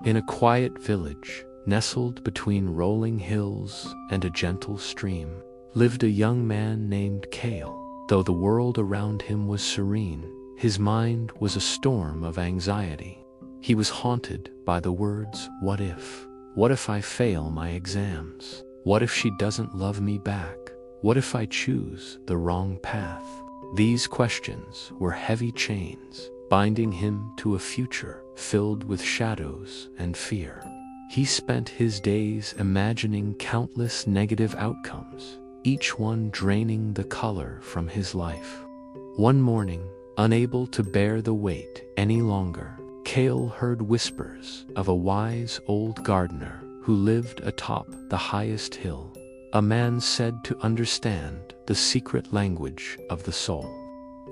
In a quiet village, nestled between rolling hills and a gentle stream, lived a young man named Kale. Though the world around him was serene, his mind was a storm of anxiety. He was haunted by the words, "What if? What if I fail my exams? What if she doesn't love me back? What if I choose the wrong path?" These questions were heavy chains, binding him to a future filled with shadows and fear. He spent his days imagining countless negative outcomes, each one draining the color from his life. One morning, unable to bear the weight any longer, Kale heard whispers of a wise old gardener who lived atop the highest hill. A man said to understand the secret language of the soul.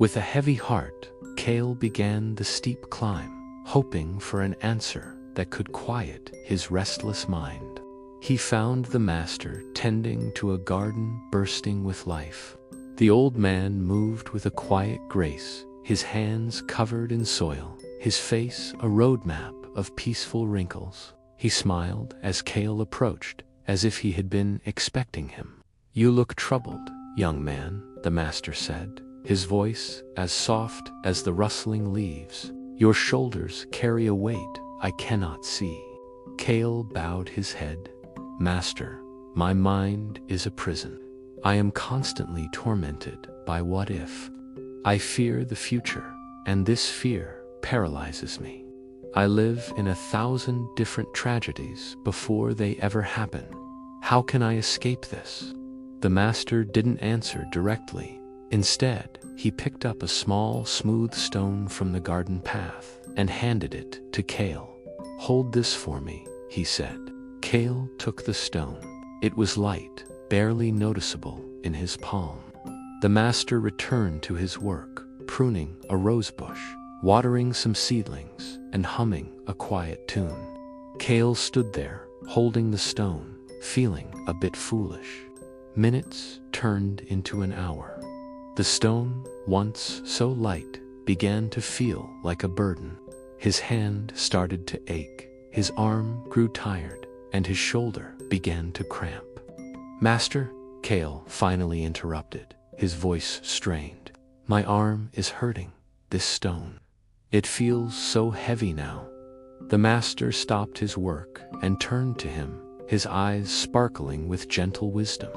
With a heavy heart, Kale began the steep climb, hoping for an answer that could quiet his restless mind. He found the master tending to a garden bursting with life. The old man moved with a quiet grace, his hands covered in soil, his face a roadmap of peaceful wrinkles. He smiled as Kale approached, as if he had been expecting him. "You look troubled, young man," the master said, his voice as soft as the rustling leaves. "Your shoulders carry a weight I cannot see." Kale bowed his head. "Master, my mind is a prison. I am constantly tormented by what if. I fear the future, and this fear paralyzes me. I live in 1,000 different tragedies before they ever happen. How can I escape this?" The master didn't answer directly. Instead, he picked up a small, smooth stone from the garden path and handed it to Kale. "Hold this for me," he said. Kale took the stone. It was light, barely noticeable in his palm. The master returned to his work, pruning a rosebush, watering some seedlings, and humming a quiet tune. Kale stood there, holding the stone, feeling a bit foolish. Minutes turned into an hour. The stone, once so light, began to feel like a burden. His hand started to ache, his arm grew tired, and his shoulder began to cramp. "Master," Kale finally interrupted, his voice strained. "My arm is hurting. This stone. It feels so heavy now." The master stopped his work and turned to him, his eyes sparkling with gentle wisdom.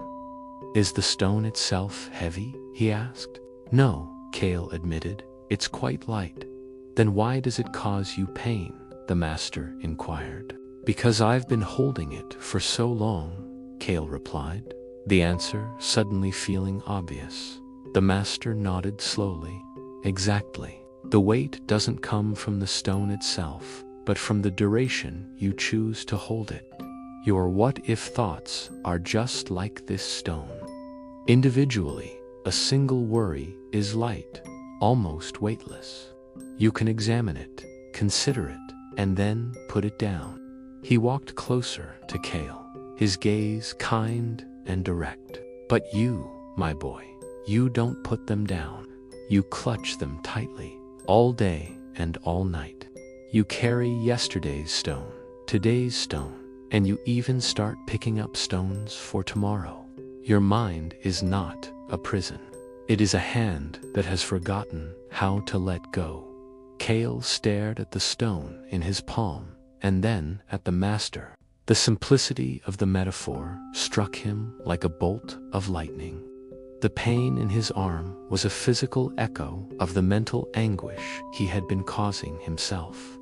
"Is the stone itself heavy?" he asked. "No," Kale admitted, "it's quite light." "Then why does it cause you pain?" the master inquired. "Because I've been holding it for so long," Kale replied, the answer suddenly feeling obvious. The master nodded slowly. "Exactly. The weight doesn't come from the stone itself, but from the duration you choose to hold it. Your what-if thoughts are just like this stone. Individually, a single worry is light, almost weightless. You can examine it, consider it, and then put it down." He walked closer to Kale, his gaze kind and direct. "But you, my boy, you don't put them down. You clutch them tightly, all day and all night. You carry yesterday's stone, today's stone, and you even start picking up stones for tomorrow. Your mind is not a prison. It is a hand that has forgotten how to let go." Kale stared at the stone in his palm, and then at the master. The simplicity of the metaphor struck him like a bolt of lightning. The pain in his arm was a physical echo of the mental anguish he had been causing himself.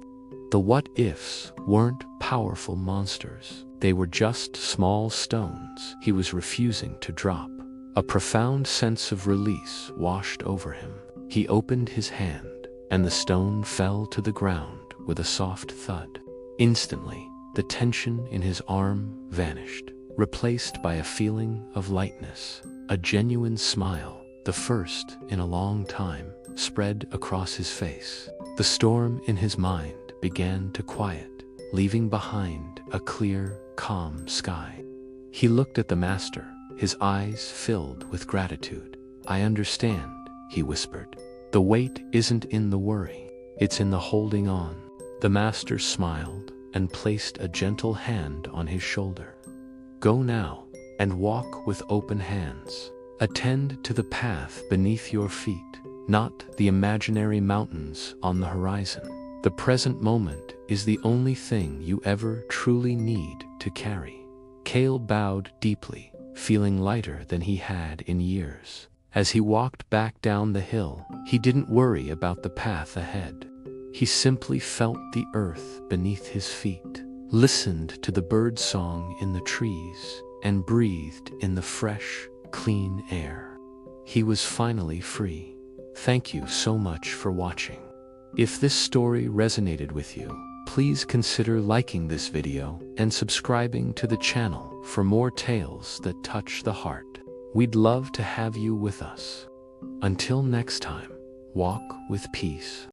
The what-ifs weren't powerful monsters. They were just small stones he was refusing to drop. A profound sense of release washed over him. He opened his hand, and the stone fell to the ground with a soft thud. Instantly, the tension in his arm vanished, replaced by a feeling of lightness. A genuine smile, the first in a long time, spread across his face. The storm in his mind began to quiet, leaving behind a clear, calm sky. He looked at the master, his eyes filled with gratitude. "I understand," he whispered. "The weight isn't in the worry, it's in the holding on." The master smiled, and placed a gentle hand on his shoulder. Go now, and walk with open hands. Attend to the path beneath your feet, not the imaginary mountains on the horizon. The present moment is the only thing you ever truly need to carry. Kale bowed deeply, feeling lighter than he had in years. As he walked back down the hill, he didn't worry about the path ahead. He simply felt the earth beneath his feet, listened to the bird song in the trees, and breathed in the fresh, clean air. He was finally free. Thank you so much for watching. If this story resonated with you, please consider liking this video and subscribing to the channel for more tales that touch the heart. We'd love to have you with us. Until next time, walk with peace.